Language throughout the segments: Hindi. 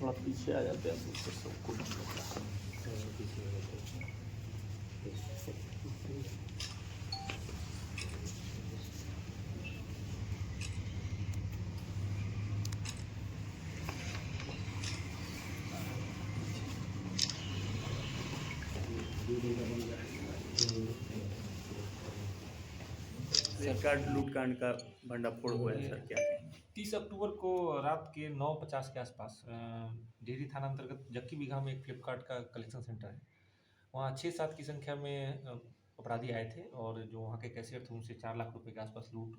थोड़ा पीछे आ जाते हैं तो उससे सबको नहीं पता। सरकार लूटकांड का भंडाफोड़ हुआ है सर, क्या कहेंगे? 30 अक्टूबर को रात के 9:50 के आसपास डेहरी थाना अंतर्गत जक्की बीघा में एक फ्लिपकार्ट का कलेक्शन सेंटर है। वहाँ 6-7 की संख्या में अपराधी आए थे और जो वहाँ के कैशियर थे उनसे 4 लाख रुपए के आसपास लूट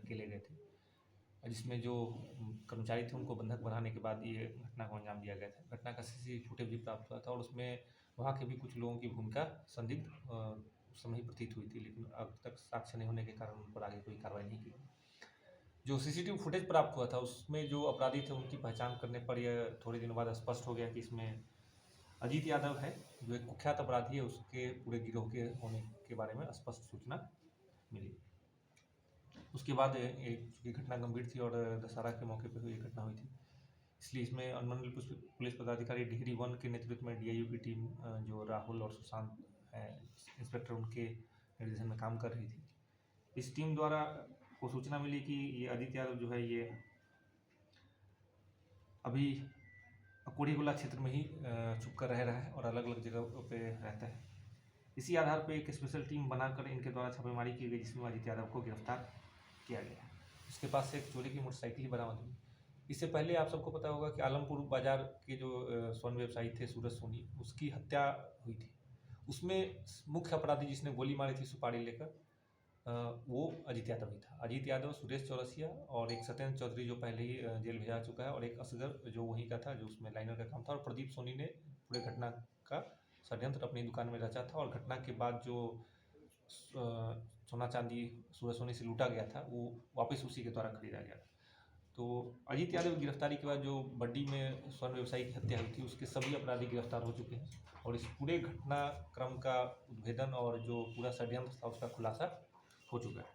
के ले गए थे। जिसमें जो कर्मचारी थे उनको बंधक बनाने के बाद ये घटना को अंजाम दिया गया था। घटना का सीसीटीवी फुटेज भी प्राप्त हुआ था और उसमें वहाँ के भी कुछ लोगों की भूमिका संदिग्ध उस समय ही प्रतीत हुई थी, लेकिन अब तक साक्ष्य नहीं होने के कारण उन पर आगे कोई कार्रवाई नहीं की। जो सीसीटीवी फुटेज प्राप्त हुआ था उसमें जो अपराधी थे उनकी पहचान करने पर यह थोड़े दिनों बाद स्पष्ट हो गया कि इसमें अजीत यादव है, जो एक कुख्यात अपराधी है। उसके पूरे गिरोह के होने के बारे में स्पष्ट सूचना मिली। उसके बाद चूँकि घटना गंभीर थी और दशहरा के मौके पर ये घटना हुई थी, इसलिए इसमें अनुमंडल पुलिस पदाधिकारी डिहरी 1 के नेतृत्व में डीआईयू की टीम जो राहुल और सुशांत है इंस्पेक्टर, उनके निर्देशन में काम कर रही थी। इस टीम द्वारा को सूचना मिली कि ये अजीत यादव जो है ये अभी कोड़ीगोला क्षेत्र में ही छुप कर रह रहा है और अलग अलग जगह पे रहता है। इसी आधार पर एक स्पेशल टीम बनाकर इनके द्वारा छापेमारी की गई, जिसमें अजीत यादव को गिरफ्तार किया गया। उसके पास से एक चोरी की मोटरसाइकिल ही बरामद हुई। इससे पहले आप सबको पता होगा कि आलमपुर बाजार के जो स्वर्ण व्यवसायी थे सूरज सोनी, उसकी हत्या हुई थी। उसमें मुख्य अपराधी जिसने गोली मारी थी सुपारी लेकर, वो अजीत यादव ही था। अजीत यादव, सुरेश चौरसिया और एक सत्येंद्र चौधरी जो पहले ही जेल भेजा चुका है, और एक असगर जो वहीं का था, जो उसमें लाइनर का काम था, और प्रदीप सोनी ने पूरे घटना का षड्यंत्र अपनी दुकान में रचा था। और घटना के बाद जो सोना चांदी सूरज सोनी से लूटा गया था वो वापस उसी के द्वारा खरीदा गया था। तो अजीत यादव की गिरफ्तारी के बाद जो बड्डी में स्वर्ण व्यवसायी की हत्या हुई थी उसके सभी अपराधी गिरफ्तार हो चुके हैं और इस पूरे घटनाक्रम का उद्भेदन और जो पूरा षड्यंत्र था उसका खुलासा हो चुका है।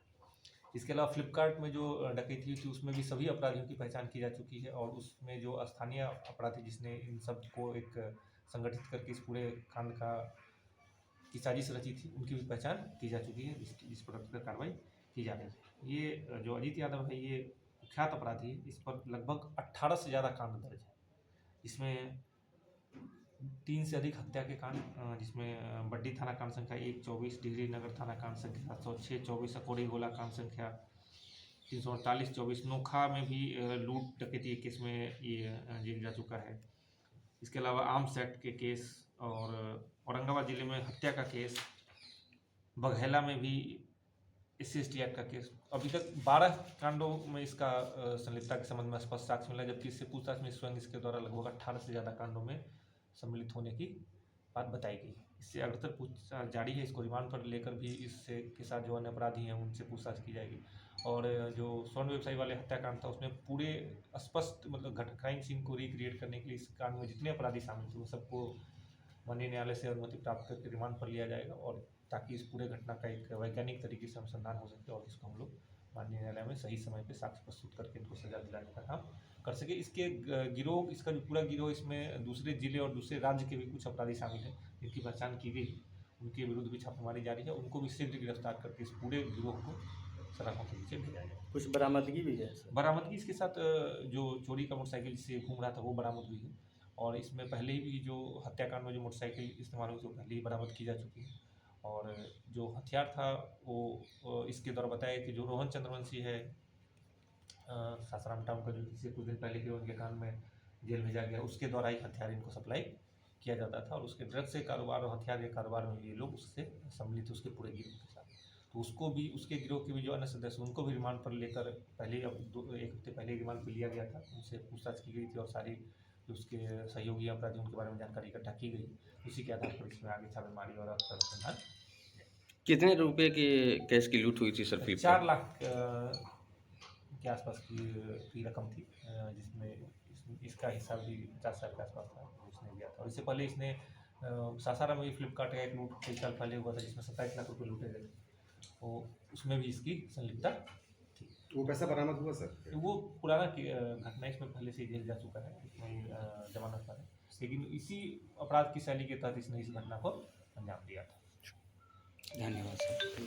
इसके अलावा फ्लिपकार्ट में जो डकैती हुई थी उसमें भी सभी अपराधियों की पहचान की जा चुकी है और उसमें जो स्थानीय अपराधी जिसने इन सब को एक संगठित करके इस पूरे कांड की साजिश रची थी, उनकी भी पहचान की जा चुकी है, जिस पर कार्रवाई की जा रही है। ये जो अजीत यादव है ये कुख्यात अपराधी है। इस पर लगभग 18 से ज़्यादा कांड दर्ज है। इसमें 3 से अधिक हत्या के कांड, जिसमें बड्डी थाना कांड संख्या 124, डिहरी नगर थाना कांड संख्या 706-24, अकोड़ी गोला कांड संख्या 348-24, नोखा में भी लूट डकैती के केस में ये जेल जा चुका है। इसके अलावा आर्म्स एक्ट के केस और औरंगाबाद जिले में हत्या का केस, बघैला में भी SC/ST एक्ट का केस। अभी तक 12 कांडों में इसका संलिप्तता के संबंध में स्पष्ट साक्ष्य मिला, जबकि इससे पूछताछ में स्वयं इसके द्वारा लगभग 18 से ज़्यादा कांडों में सम्मिलित होने की बात बताई गई। इससे अग्रतर पूछताछ जारी है। इसको रिमांड पर लेकर भी इससे के साथ जो अन्य अपराधी हैं उनसे पूछताछ की जाएगी। और जो स्वर्ण व्यवसायी वाले हत्याकांड था उसमें पूरे स्पष्ट मतलब क्राइम सीन को रिक्रिएट करने के लिए इस कांड में जितने अपराधी शामिल थे वो सबको माननीय न्यायालय से अनुमति प्राप्त करके रिमांड पर लिया जाएगा, और ताकि इस पूरे घटना का एक वैज्ञानिक तरीके से अनुसंधान हो सके और इसको हम लोग माननीय न्यायालय में सही समय पे साक्ष्य प्रस्तुत करके इनको सजा दिलाने का काम कर सके। इसके गिरोह, इसका जो पूरा गिरोह, इसमें दूसरे जिले और दूसरे राज्य के भी कुछ अपराधी शामिल हैं जिनकी पहचान की गई। उनके विरुद्ध भी छापेमारी जारी है। उनको भी शीघ्र गिरफ्तार करके इस पूरे गिरोह को सलाखों के नीचे भेजा जाए। कुछ बरामदगी भी है सर? बरामदगी इसके साथ जो चोरी का मोटरसाइकिल से घूम रहा था वो बरामद हुई है, और इसमें पहले ही भी जो हत्याकांड में जो मोटरसाइकिल इस्तेमाल हुई थी वो पहले ही बरामद की जा चुकी है। और जो हथियार था वो इसके द्वारा बताया कि जो रोहन चंद्रवंशी है सासाराम टाउन का, जो इससे कुछ दिन पहले हीरोइन के कांड में जेल भेजा गया, उसके द्वारा ही हथियार इनको सप्लाई किया जाता था और उसके ड्रग्स से कारोबार और हथियार के कारोबार में ये लोग उससे सम्मिलित उसके पूरे गिरोह के साथ। तो उसको भी, उसके गिरोह के भी जो अन्य सदस्य उनको भी रिमांड पर लेकर पहले एक हफ्ते पहले रिमांड पर लिया गया था। उनसे पूछताछ की गई थी और सारी जो उसके सहयोगी अपराधी उनके बारे में जानकारी इकट्ठा की गई। उसी के आधार पर इसमें आगे छापेमारी और अफसर अनुसंधान। कितने रुपए की कैश की लूट हुई थी सर? 4 लाख के आसपास की रकम थी, जिसमें इसका हिस्सा भी 50,000 के आसपास था जो इसने दिया था। और इससे पहले इसने सासाराम में फ्लिपकार्ट का एक लूट कई साल पहले हुआ था जिसमें 27 लाख रुपये लूटे गए थे, तो उसमें भी इसकी संलिप्तता थी। वो पैसा बरामद हुआ सर? वो पुराना घटना, इसमें पहले से ही जेल जा चुका है, इसमें जमानत पर है, लेकिन इसी अपराध की शैली के तहत इसने इस घटना को अंजाम दिया था। धन्यवाद सर।